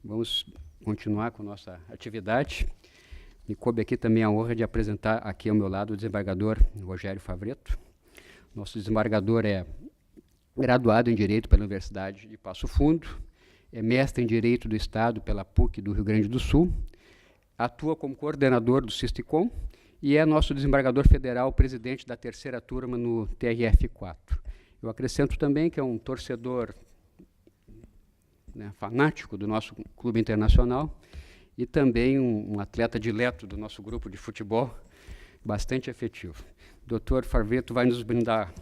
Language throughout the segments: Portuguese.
Vamos continuar com nossa atividade. Me coube aqui também a honra de apresentar aqui ao meu lado o desembargador Rogério Favretto. Nosso desembargador é graduado em Direito pela Universidade de Passo Fundo, é mestre em Direito do Estado pela PUC do Rio Grande do Sul, atua como coordenador do SISTICOM e é nosso desembargador federal, presidente da terceira turma no TRF4. Eu acrescento também que é um torcedor, né, fanático do nosso clube internacional e também um atleta dileto do nosso grupo de futebol, bastante efetivo. O Dr. Favretto vai nos brindar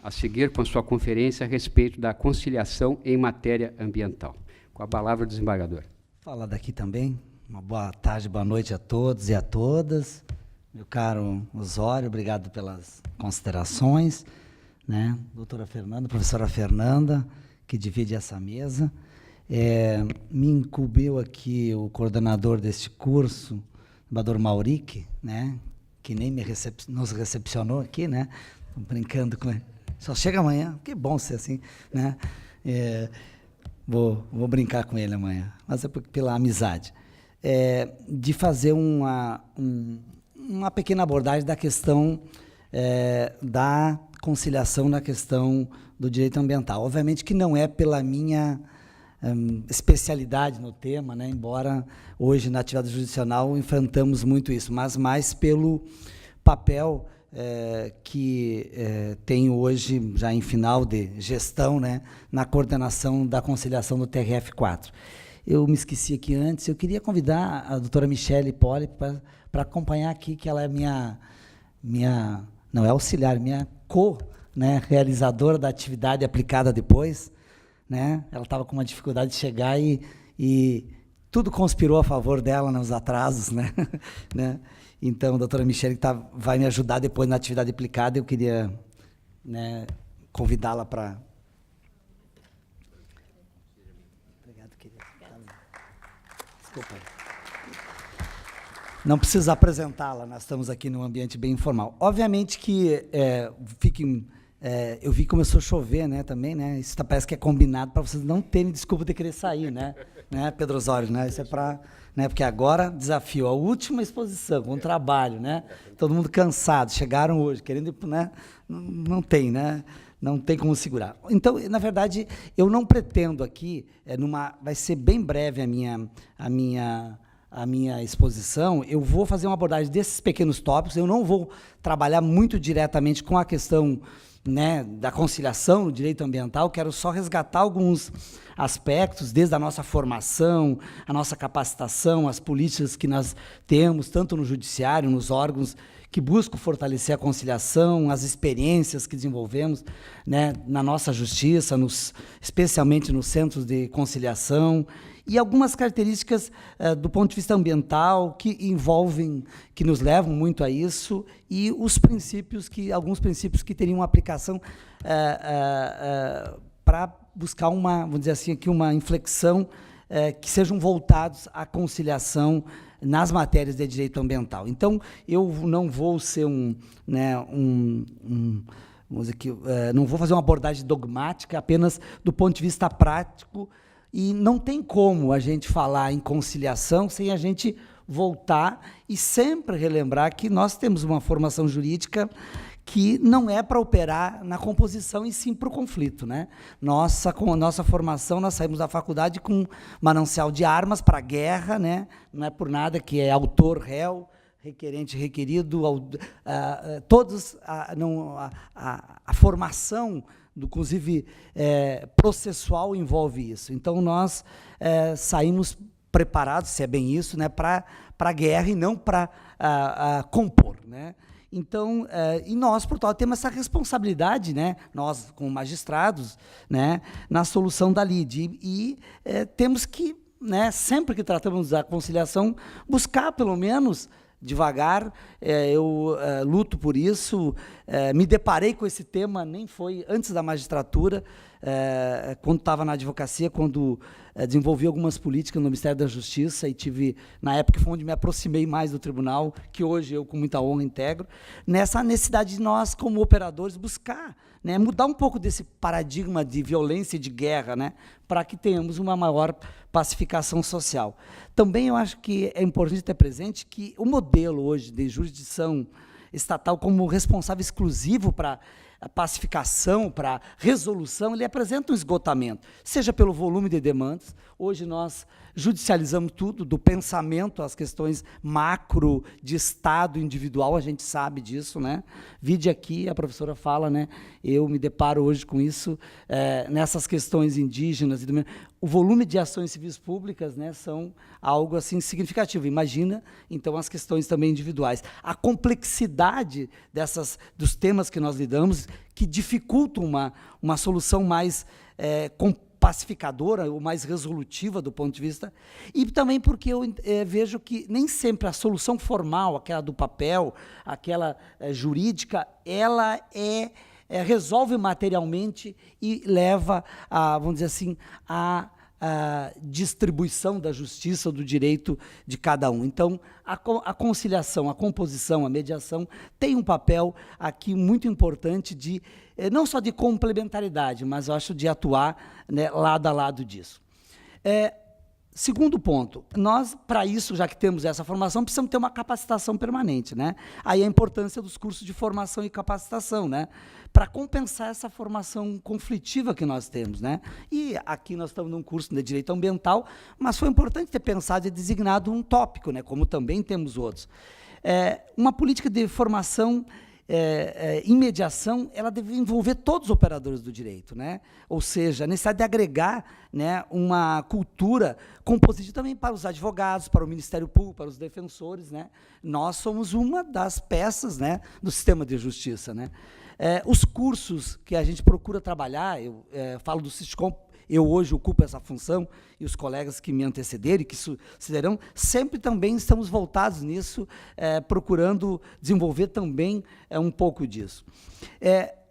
a seguir com a sua conferência a respeito da conciliação em matéria ambiental. Com a palavra, desembargador. Falar daqui também. Uma boa tarde, boa noite a todos e a todas. Meu caro Osório, obrigado pelas considerações, né? Doutora Fernanda, professora Fernanda, que divide essa mesa. Me incumbiu aqui o coordenador deste curso, o desembargador Mauric, né? Que nem nos recepcionou aqui, né? Tô brincando com ele. Só chega amanhã, que bom ser assim, né? Vou brincar com ele amanhã, mas é pela amizade. De fazer uma pequena abordagem da questão da conciliação na questão do direito ambiental. Obviamente que não é pela minha especialidade no tema, né? Embora hoje na atividade jurisdicional enfrentamos muito isso, mas mais pelo papel que tenho hoje, já em final de gestão, né, na coordenação da conciliação do TRF4. Eu me esqueci aqui antes, eu queria convidar a doutora Michele Poli para acompanhar aqui, que ela é não é auxiliar, minha realizadora da atividade aplicada depois, né? Ela estava com uma dificuldade de chegar e tudo conspirou a favor dela nos atrasos, né? Né? Então, a doutora Michele vai me ajudar depois na atividade aplicada. Eu queria, né, convidá-la para... Obrigado, querida. Desculpa. Não precisa apresentá-la, nós estamos aqui num ambiente bem informal. Obviamente que eu vi que começou a chover, né, também, né? Isso parece que é combinado para vocês não terem desculpa de querer sair, né? Né, Pedro Osório, né? Isso é para... Né, porque agora, desafio, a última exposição, com trabalho, né? Todo mundo cansado, chegaram hoje, querendo... Né? Não tem, né? Não tem como segurar. Então, na verdade, eu não pretendo aqui, vai ser bem breve a minha exposição, eu vou fazer uma abordagem desses pequenos tópicos, eu não vou trabalhar muito diretamente com a questão, né, da conciliação no direito ambiental, quero só resgatar alguns aspectos, desde a nossa formação, a nossa capacitação, as políticas que nós temos, tanto no judiciário, nos órgãos que buscam fortalecer a conciliação, as experiências que desenvolvemos, né, na nossa justiça, especialmente nos centros de conciliação, e algumas características do ponto de vista ambiental que nos levam muito a isso, e alguns princípios que teriam aplicação para buscar vamos dizer assim, aqui uma inflexão que sejam voltados à conciliação nas matérias de direito ambiental. Então, eu não vou ser vamos dizer que, não vou fazer uma abordagem dogmática apenas do ponto de vista prático, e não tem como a gente falar em conciliação sem a gente voltar e sempre relembrar que nós temos uma formação jurídica que não é para operar na composição e sim para o conflito, né? Com a nossa formação, nós saímos da faculdade com manancial de armas para a guerra, né? Não é por nada que é autor, réu, requerente, requerido, todos a formação, inclusive processual, envolve isso. Então, nós saímos preparados, se é bem isso, né, para a guerra e não para compor, né? Então, e nós, portanto, temos essa responsabilidade, né, nós, como magistrados, né, na solução da lide. E temos que, né, sempre que tratamos da conciliação, buscar, pelo menos, devagar, eu luto por isso, me deparei com esse tema, nem foi antes da magistratura, quando estava na advocacia, quando desenvolvi algumas políticas no Ministério da Justiça e tive, na época, foi onde me aproximei mais do tribunal, que hoje eu, com muita honra, integro, nessa necessidade de nós, como operadores, buscar, né, mudar um pouco desse paradigma de violência e de guerra, né, para que tenhamos uma maior pacificação social. Também eu acho que é importante ter presente que o modelo hoje de jurisdição estatal como responsável exclusivo para a pacificação, para a resolução, ele apresenta um esgotamento, seja pelo volume de demandas. Hoje nós judicializamos tudo, do pensamento às questões macro de Estado individual, a gente sabe disso, né? Vide aqui, a professora fala, né? Eu me deparo hoje com isso, nessas questões indígenas. O volume de ações civis públicas, né, são algo assim significativo. Imagina, então, as questões também individuais. A complexidade dos temas que nós lidamos, que dificultam uma solução mais pacificadora ou mais resolutiva do ponto de vista, e também porque eu vejo que nem sempre a solução formal, aquela do papel, aquela jurídica, ela resolve materialmente e leva a, vamos dizer assim, a distribuição da justiça, do direito de cada um. Então, a conciliação, a composição, a mediação tem um papel aqui muito importante de, não só de complementaridade, mas eu acho de atuar, né, lado a lado disso. Segundo ponto, nós, para isso, já que temos essa formação, precisamos ter uma capacitação permanente, né? Aí a importância dos cursos de formação e capacitação, né? Para compensar essa formação conflitiva que nós temos, né? E aqui nós estamos num curso de Direito Ambiental, mas foi importante ter pensado e designado um tópico, né? Como também temos outros. Uma política de formação em mediação, ela deve envolver todos os operadores do direito, né? Ou seja, a necessidade de agregar, né, uma cultura compositiva também para os advogados, para o Ministério Público, para os defensores, né? Nós somos uma das peças, né, do sistema de justiça, né? Os cursos que a gente procura trabalhar, eu falo do SISCOM, eu hoje ocupo essa função, e os colegas que me antecederam e que sucederão, sempre também estamos voltados nisso, procurando desenvolver também um pouco disso.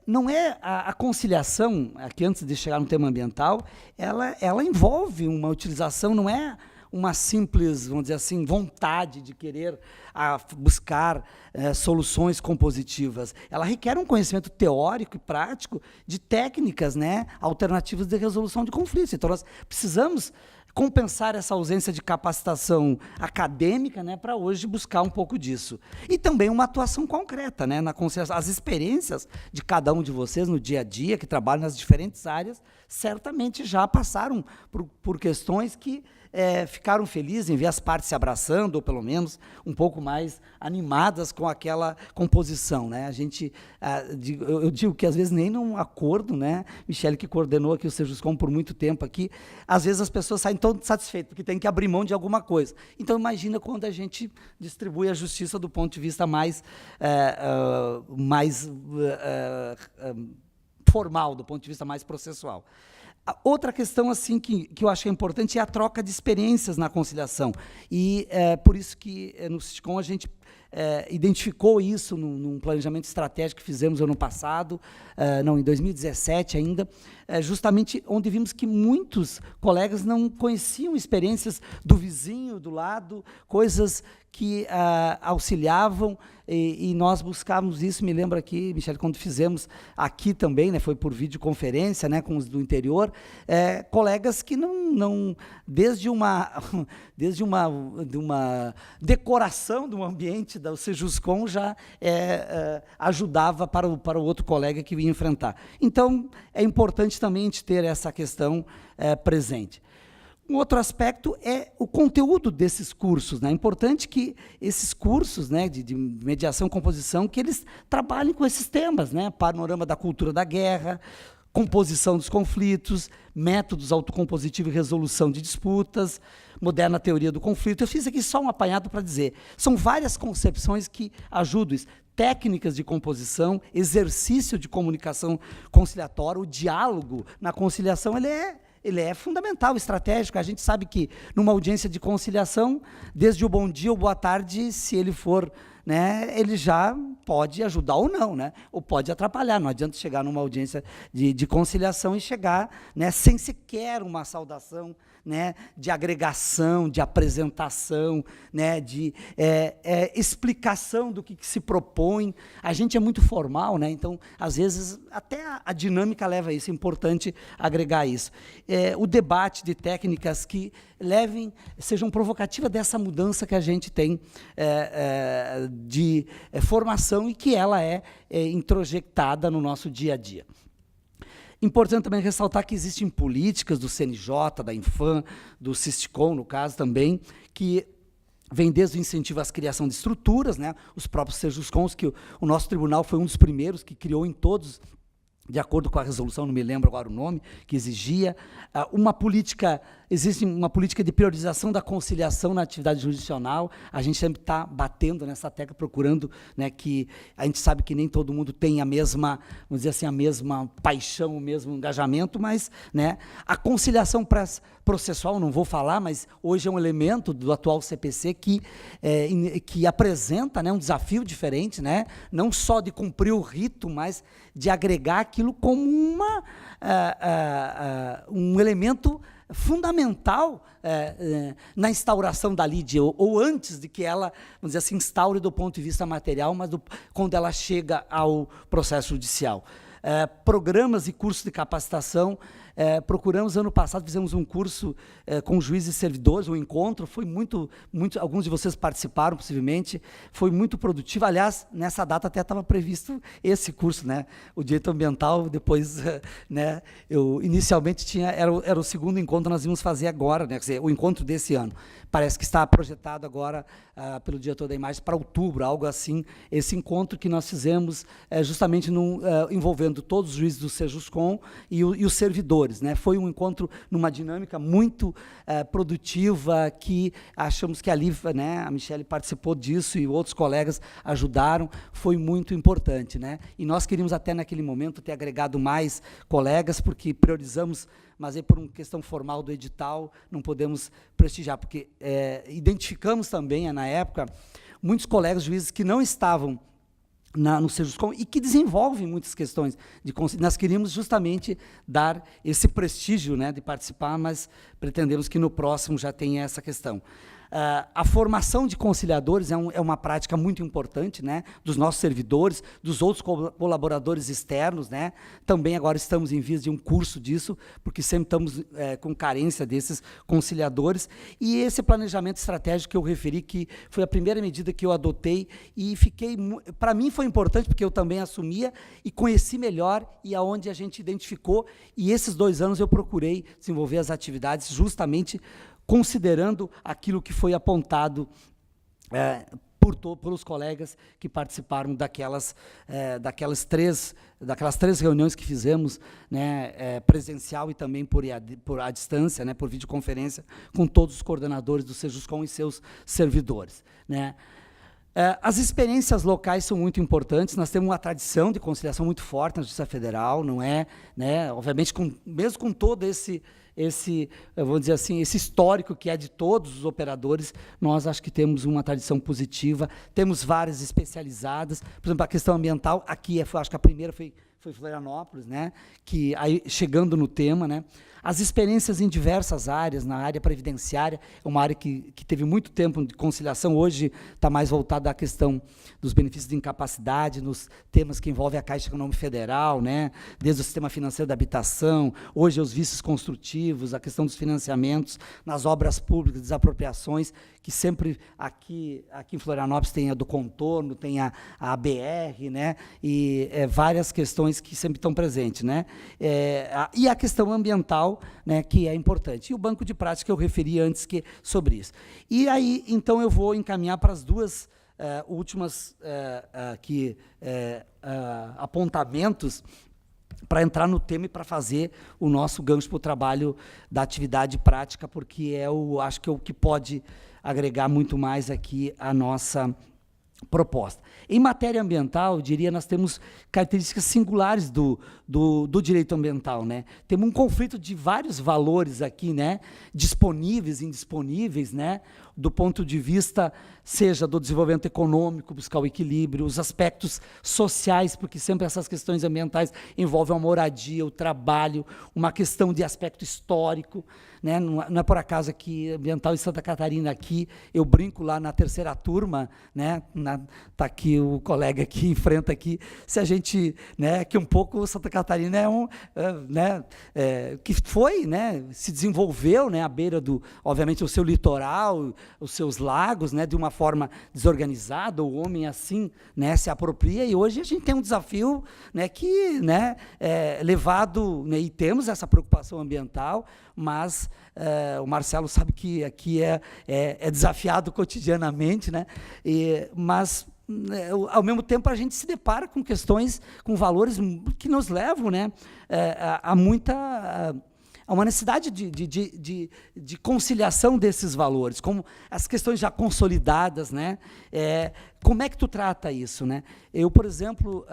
Não é a conciliação, aqui antes de chegar no tema ambiental, ela envolve uma utilização, não é uma simples, vamos dizer assim, vontade de querer buscar soluções compositivas. Ela requer um conhecimento teórico e prático de técnicas, né, alternativas de resolução de conflitos. Então, nós precisamos compensar essa ausência de capacitação acadêmica, né, para hoje buscar um pouco disso. E também uma atuação concreta, né, na conciliação. As experiências de cada um de vocês no dia a dia, que trabalham nas diferentes áreas, certamente já passaram por questões que ficaram felizes em ver as partes se abraçando, ou pelo menos um pouco mais animadas com aquela composição, né? A gente, eu digo que às vezes nem num acordo, né? Michele, que coordenou aqui o Sejuscom por muito tempo aqui, às vezes as pessoas saem tão satisfeitas, porque tem que abrir mão de alguma coisa. Então, imagina quando a gente distribui a justiça do ponto de vista mais formal, do ponto de vista mais processual. Outra questão assim, que eu acho importante é a troca de experiências na conciliação. E por isso que no SISCOM a gente identificou isso num planejamento estratégico que fizemos ano passado, em 2017 ainda, justamente onde vimos que muitos colegas não conheciam experiências do vizinho, do lado, coisas que auxiliavam, e nós buscávamos isso. Me lembro aqui, Michele, quando fizemos aqui também, né, foi por videoconferência, né, com os do interior, colegas que não desde uma decoração do ambiente da Sejuscom já ajudava para o outro colega que vinha enfrentar. Então, é importante também a gente ter essa questão presente. Um outro aspecto é o conteúdo desses cursos, né? É importante que esses cursos, né, de mediação e composição, que eles trabalhem com esses temas, né? Panorama da cultura da guerra, composição dos conflitos, métodos autocompositivos e resolução de disputas, moderna teoria do conflito. Eu fiz aqui só um apanhado para dizer, são várias concepções que ajudam isso. Técnicas de composição, exercício de comunicação conciliatória, o diálogo na conciliação, ele é fundamental, estratégico. A gente sabe que numa audiência de conciliação, desde o bom dia ou boa tarde, se ele for né, ele já pode ajudar ou não, né, ou pode atrapalhar. Não adianta chegar numa audiência de conciliação e chegar, né, sem sequer uma saudação, né, de agregação, de apresentação, né, de explicação do que se propõe. A gente é muito formal, né, então, às vezes, até a dinâmica leva a isso, é importante agregar isso. O debate de técnicas que sejam provocativas dessa mudança que a gente tem de formação e que ela é introjectada no nosso dia a dia. Importante também ressaltar que existem políticas do CNJ, da Infam, do Sisticom, no caso também, que vem desde o incentivo à criação de estruturas, né, os próprios Sejuscoms, que o nosso tribunal foi um dos primeiros que criou em todos, de acordo com a resolução, não me lembro agora o nome, que exigia existe uma política de priorização da conciliação na atividade jurisdicional. A gente sempre está batendo nessa tecla, procurando, né, que a gente sabe que nem todo mundo tem a mesma, vamos dizer assim, a mesma paixão, o mesmo engajamento, mas, né, a conciliação processual, não vou falar, mas hoje é um elemento do atual CPC que apresenta, né, um desafio diferente, né, não só de cumprir o rito, mas de agregar aquilo como um elemento fundamental na instauração da lide, ou antes de que ela, vamos dizer assim, instaure do ponto de vista material, mas quando ela chega ao processo judicial. Programas e cursos de capacitação, procuramos, ano passado, fizemos um curso com juízes e servidores, um encontro, foi muito, alguns de vocês participaram, possivelmente, foi muito produtivo. Aliás, nessa data até estava previsto esse curso, né, o direito ambiental. Depois, né, inicialmente era o segundo encontro que nós íamos fazer agora, né, quer dizer, o encontro desse ano. Parece que está projetado agora pelo diretor da imagem para outubro, algo assim, esse encontro que nós fizemos justamente envolvendo todos os juízes do Sejuscom e os servidores, né? Foi um encontro numa dinâmica muito produtiva, que achamos que ali, né, a Michele participou disso e outros colegas ajudaram, foi muito importante, né? E nós queríamos até naquele momento ter agregado mais colegas, porque priorizamos, mas aí por uma questão formal do edital não podemos prestigiar, porque identificamos também, na época, muitos colegas juízes que não estavam no Sejuscom e que desenvolvem muitas questões de conciliação. Nós queríamos justamente dar esse prestígio, né, de participar, mas pretendemos que no próximo já tenha essa questão. A formação de conciliadores é uma prática muito importante, né, dos nossos servidores, dos outros colaboradores externos, né. Também agora estamos em vias de um curso disso, porque sempre estamos com carência desses conciliadores. E esse planejamento estratégico que eu referi, que foi a primeira medida que eu adotei, e para mim foi importante, porque eu também assumia e conheci melhor, e aonde a gente identificou, e esses 2 anos eu procurei desenvolver as atividades justamente considerando aquilo que foi apontado pelos colegas que participaram daquelas 3 reuniões que fizemos, né, presencial e também por à distância, né, por videoconferência, com todos os coordenadores do Sejuscom e seus servidores, né. As experiências locais são muito importantes. Nós temos uma tradição de conciliação muito forte na Justiça Federal, não é, né, obviamente, mesmo com todo esse, vou dizer assim, esse histórico que é de todos os operadores, nós acho que temos uma tradição positiva, temos várias especializadas. Por exemplo, a questão ambiental, aqui, acho que a primeira foi Florianópolis, né, que aí, chegando no tema, né, as experiências em diversas áreas, na área previdenciária, é uma área que teve muito tempo de conciliação, hoje está mais voltada à questão dos benefícios de incapacidade, nos temas que envolvem a Caixa Econômica Federal, né, desde o sistema financeiro da habitação, hoje os vícios construtivos, a questão dos financiamentos, nas obras públicas, desapropriações, que sempre aqui em Florianópolis tem a do contorno, tem a ABR, né, e várias questões que sempre estão presentes, né, e a questão ambiental, né, que é importante. E o banco de prática que eu referi antes sobre isso. E aí, então, eu vou encaminhar para as 2 últimas apontamentos para entrar no tema e para fazer o nosso gancho para o trabalho da atividade prática, porque acho que é o que pode agregar muito mais aqui a nossa proposta. Em matéria ambiental, eu diria, nós temos características singulares do direito ambiental, né? Temos um conflito de vários valores aqui, né? Disponíveis, indisponíveis, né? do ponto de vista, seja do desenvolvimento econômico, buscar o equilíbrio, os aspectos sociais, porque sempre essas questões ambientais envolvem a moradia, o trabalho, uma questão de aspecto histórico, né? Não é por acaso que ambiental em Santa Catarina aqui, eu brinco lá na terceira turma, né? Tá aqui o colega que enfrenta aqui, se a gente, né, que um pouco Santa Catarina que foi, né, se desenvolveu, né, à beira do, obviamente, o seu litoral, os seus lagos, né, de uma forma desorganizada, o homem assim, né, se apropria, e hoje a gente tem um desafio, né, que, né, levado, né, e temos essa preocupação ambiental, mas o Marcelo sabe que aqui é desafiado cotidianamente, né, mas ao mesmo tempo a gente se depara com questões, com valores que nos levam, né, a uma necessidade de conciliação desses valores, como as questões já consolidadas, né, como é que tu trata isso, né? Eu, por exemplo,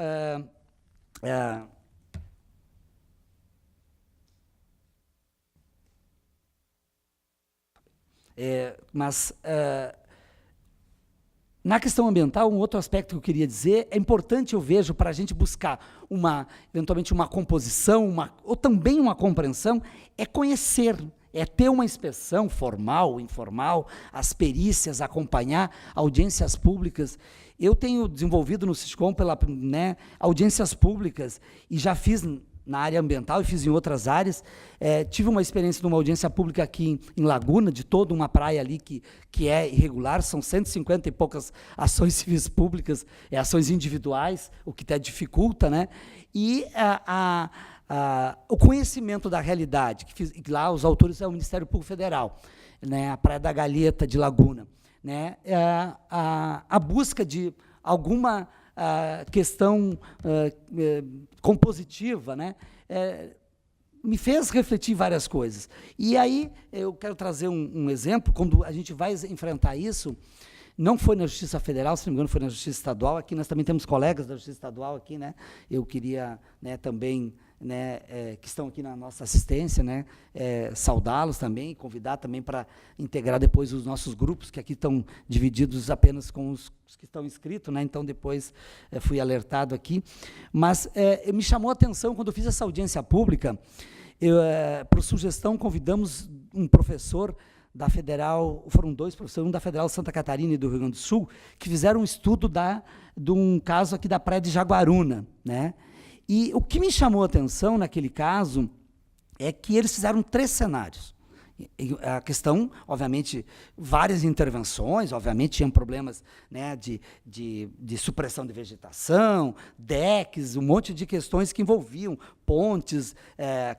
na questão ambiental, um outro aspecto que eu queria dizer, é importante, eu vejo, para a gente buscar eventualmente uma composição, ou também uma compreensão, é conhecer, é ter uma inspeção formal, informal, as perícias, acompanhar audiências públicas. Eu tenho desenvolvido no Siscom audiências públicas, e já fiz na área ambiental e fiz em outras áreas. Tive uma experiência de uma audiência pública aqui em Laguna, de toda uma praia ali que é irregular, são 150 e poucas ações civis públicas, ações individuais, o que até dificulta, né? E o conhecimento da realidade, que lá os autores é o Ministério Público Federal, né? A Praia da Galheta de Laguna, né? A busca de alguma questão compositiva, né, me fez refletir várias coisas. E aí eu quero trazer um exemplo, quando a gente vai enfrentar isso, não foi na Justiça Federal, se não me engano, foi na Justiça Estadual. Aqui nós também temos colegas da Justiça Estadual aqui, né? Eu queria, né, também, né, que estão aqui na nossa assistência, né, saudá-los também, convidar também para integrar depois os nossos grupos, que aqui estão divididos apenas com os que estão inscritos, né? Então depois fui alertado aqui. Mas me chamou a atenção, quando eu fiz essa audiência pública, por sugestão, convidamos um professor da Federal, foram dois professores, um da Federal Santa Catarina e do Rio Grande do Sul, que fizeram um estudo de um caso aqui da Praia de Jaguaruna, né? E o que me chamou a atenção naquele caso é que eles fizeram 3 cenários. A questão, obviamente, várias intervenções, obviamente tinham problemas, né, de supressão de vegetação, decks, um monte de questões que envolviam pontes,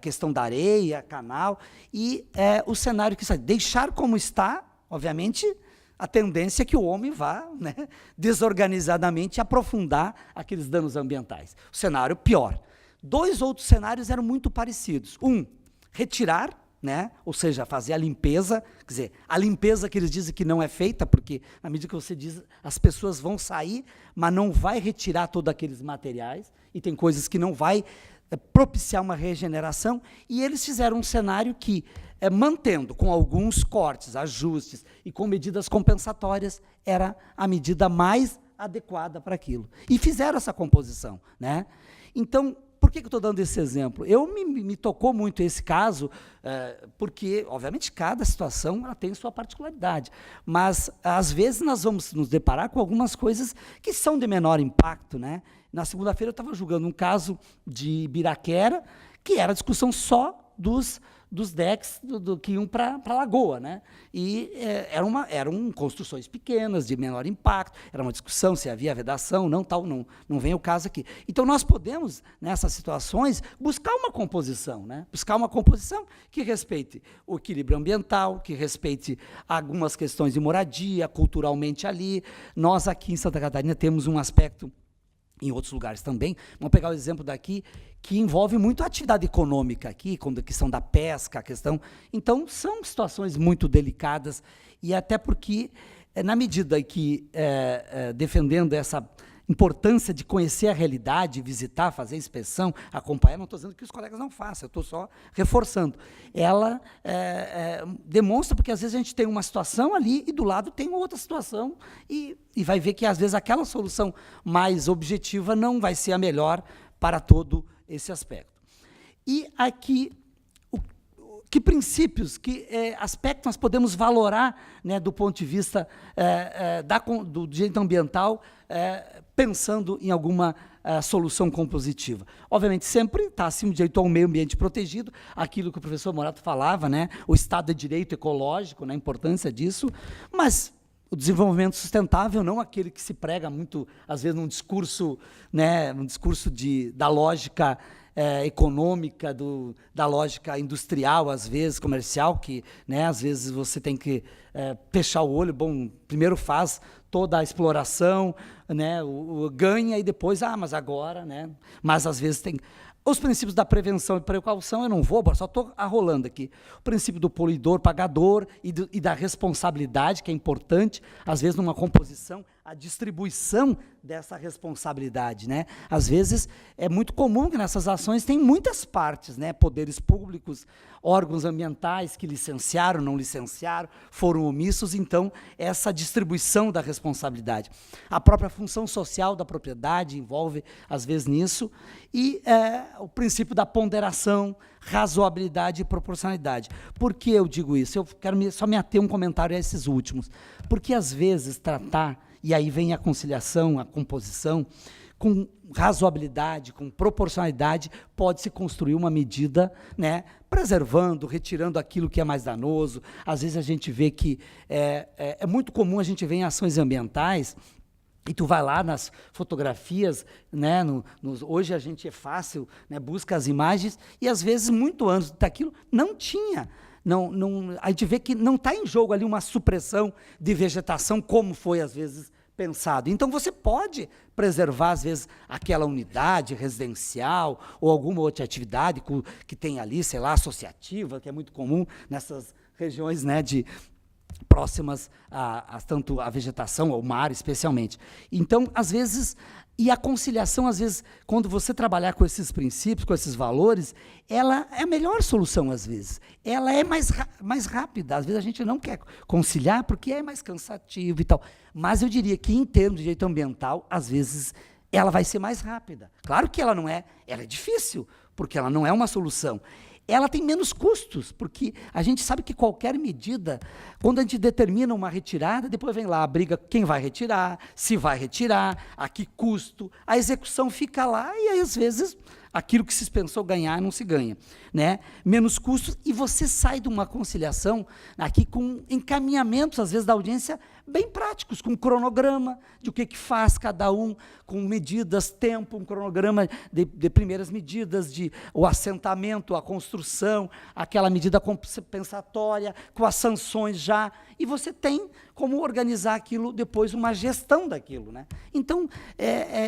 questão da areia, canal, e o cenário que deixar como está, obviamente, a tendência é que o homem vá, né, desorganizadamente aprofundar aqueles danos ambientais. O cenário pior. 2 outros cenários eram muito parecidos. Retirar, né, ou seja, fazer a limpeza, quer dizer, a limpeza que eles dizem que não é feita, porque, na medida que você diz, as pessoas vão sair, mas não vai retirar todos aqueles materiais, e tem coisas que não vai propiciar uma regeneração, e eles fizeram um cenário que, mantendo com alguns cortes, ajustes e com medidas compensatórias, era a medida mais adequada para aquilo. E fizeram essa composição, né? Então, por que eu estou dando esse exemplo? Me tocou muito esse caso, porque, obviamente, cada situação ela tem sua particularidade, mas, às vezes, nós vamos nos deparar com algumas coisas que são de menor impacto, né? Na segunda-feira, eu estava julgando um caso de Ibiraquera, que era discussão só dos decks que iam para a lagoa, né? E eram construções pequenas, de menor impacto, era uma discussão se havia vedação, não vem o caso aqui. Então, nós podemos, nessas situações, buscar uma composição, né? Buscar uma composição que respeite o equilíbrio ambiental, que respeite algumas questões de moradia, culturalmente ali. Nós, aqui em Santa Catarina, temos um aspecto, em outros lugares também, vamos pegar o exemplo daqui, que envolve muito a atividade econômica aqui, a questão da pesca, a questão... Então, são situações muito delicadas, e até porque, na medida que, defendendo importância de conhecer a realidade, visitar, fazer inspeção, acompanhar, não estou dizendo que os colegas não façam, eu estou só reforçando. Ela demonstra, porque às vezes a gente tem uma situação ali e do lado tem outra situação e vai ver que às vezes aquela solução mais objetiva não vai ser a melhor para todo esse aspecto. E aqui, que princípios, que aspectos nós podemos valorar, né, do ponto de vista do direito ambiental, pensando em alguma solução compositiva. Obviamente, sempre está acima do direito ao meio ambiente protegido, aquilo que o professor Morato falava, né, o Estado de Direito ecológico, né, a importância disso, mas o desenvolvimento sustentável, não aquele que se prega muito, às vezes, num discurso, né, da lógica econômica, da lógica industrial, às vezes, comercial, que, né, às vezes você tem que fechar o olho, bom, primeiro faz toda a exploração, né, ganha e depois, mas agora, né, mas às vezes tem... Os princípios da prevenção e precaução, eu não vou, só estou arrolando aqui. O princípio do poluidor, pagador e da responsabilidade, que é importante, às vezes, numa composição, a distribuição dessa responsabilidade, né? Às vezes, é muito comum que nessas ações tem muitas partes, né? Poderes públicos, órgãos ambientais que licenciaram, não licenciaram, foram omissos, então, essa distribuição da responsabilidade. A própria função social da propriedade envolve, às vezes, nisso, e o princípio da ponderação, razoabilidade e proporcionalidade. Por que eu digo isso? Eu quero só me ater um comentário a esses últimos. Porque, às vezes, tratar, e aí vem a conciliação, a composição, com razoabilidade, com proporcionalidade, pode-se construir uma medida, né, preservando, retirando aquilo que é mais danoso. Às vezes a gente vê que é muito comum a gente ver em ações ambientais, e tu vai lá nas fotografias, né, hoje a gente é fácil, né, busca as imagens, e às vezes, muito antes daquilo, não tinha. A gente vê que não está em jogo ali uma supressão de vegetação, como foi, às vezes, pensado. Então, você pode preservar, às vezes, aquela unidade residencial ou alguma outra atividade que tem ali, sei lá, associativa, que é muito comum nessas regiões, né, próximas tanto à vegetação, ao mar, especialmente. Então, às vezes, e a conciliação, às vezes, quando você trabalhar com esses princípios, com esses valores, ela é a melhor solução, às vezes. Ela é mais rápida. Às vezes a gente não quer conciliar porque é mais cansativo e tal. Mas eu diria que, em termos de direito ambiental, às vezes, ela vai ser mais rápida. Claro que ela é difícil, porque ela não é uma solução. Ela tem menos custos, porque a gente sabe que qualquer medida, quando a gente determina uma retirada, depois vem lá a briga, quem vai retirar, se vai retirar, a que custo, a execução fica lá e aí, às vezes, aquilo que se pensou ganhar não se ganha, né? Menos custos, e você sai de uma conciliação aqui com encaminhamentos, às vezes, da audiência bem práticos, com cronograma de o que faz cada um, com medidas, tempo, um cronograma de primeiras medidas, o assentamento, a construção, aquela medida compensatória, com as sanções já, e você tem como organizar aquilo depois, uma gestão daquilo, né? Então,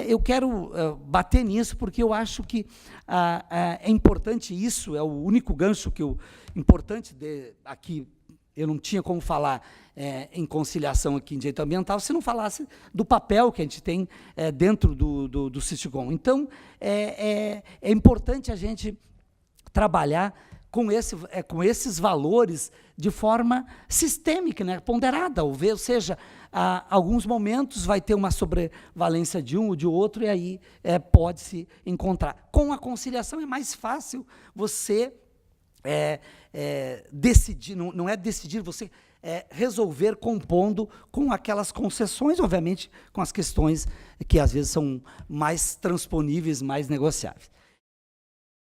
eu quero bater nisso, porque eu acho que é importante isso, é o único gancho importante aqui. Eu não tinha como falar em conciliação aqui em direito ambiental se não falasse do papel que a gente tem dentro do Cysticom. Então, é importante a gente trabalhar com esses valores de forma sistêmica, né, ponderada, ou seja, alguns momentos vai ter uma sobrevalência de um ou de outro, e aí pode-se encontrar. Com a conciliação é mais fácil você decidir, não é decidir, você resolver compondo com aquelas concessões, obviamente, com as questões que às vezes são mais transponíveis, mais negociáveis.